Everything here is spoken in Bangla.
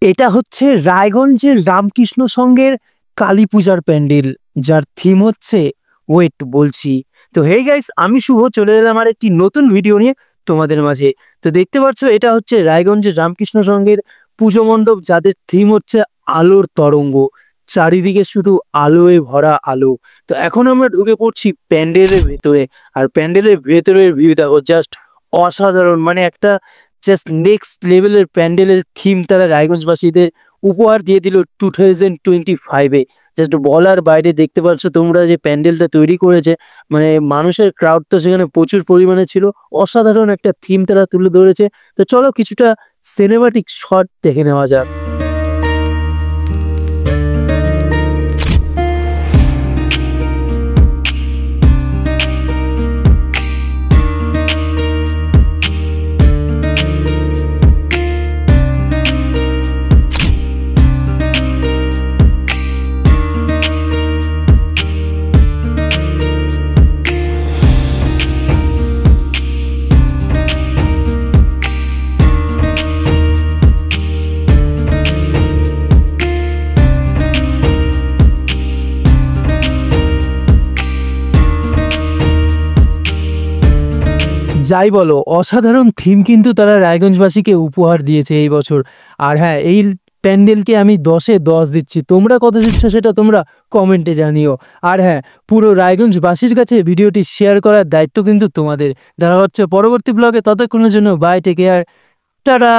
এটা হচ্ছে রায়গঞ্জের রামকৃষ্ণ সংঘের কালী পূজার প্যান্ডেল, যার থিম হচ্ছে ওয়েট বলছি। তো হেই গাইস, আমি শুভ চলে এলাম আর একটি নতুন ভিডিও নিয়ে তোমাদের মাঝে। তো দেখতে পাচ্ছ, এটা হচ্ছে রায়গঞ্জের রামকৃষ্ণ সংঘের পুজো মণ্ডপ, যাদের থিম হচ্ছে আলোর তরঙ্গ। চারিদিকে শুধু আলোয় ভরা আলো। তো এখন আমরা ঢুকে পড়ছি প্যান্ডেলের ভেতরে। আর প্যান্ডেলের ভেতরের ভিউ দেখো, জাস্ট অসাধারণ। মানে একটা জাস্ট নেক্সট লেভেলের প্যান্ডেলের থিম তারা রায়গঞ্জবাসীদের উপহার দিয়ে দিল 2025-এ। জাস্ট বলার বাইরে। দেখতে পাচ্ছ তোমরা যে প্যান্ডেলটা তৈরি করেছে, মানে মানুষের ক্রাউড তো সেখানে প্রচুর পরিমাণে ছিল। অসাধারণ একটা থিম তারা তুলে ধরেছে। তো চলো কিছুটা সিনেমাটিক শট দেখে নেওয়া যাক। যাই বলো, অসাধারণ থিম কিন্তু তারা রায়গঞ্জবাসীকে উপহার দিয়েছে এই বছর। আর হ্যাঁ, এই প্যান্ডেলকে আমি 10-এ 10 দিচ্ছি। তোমরা কত দিচ্ছ সেটা তোমরা কমেন্টে জানিও। আর হ্যাঁ, পুরো রায়গঞ্জবাসীর কাছে ভিডিওটি শেয়ার করার দায়িত্ব কিন্তু তোমাদের। দেখা হচ্ছে পরবর্তী ব্লগে। ততক্ষণের জন্য বাই, টেক কেয়ার, টাটা।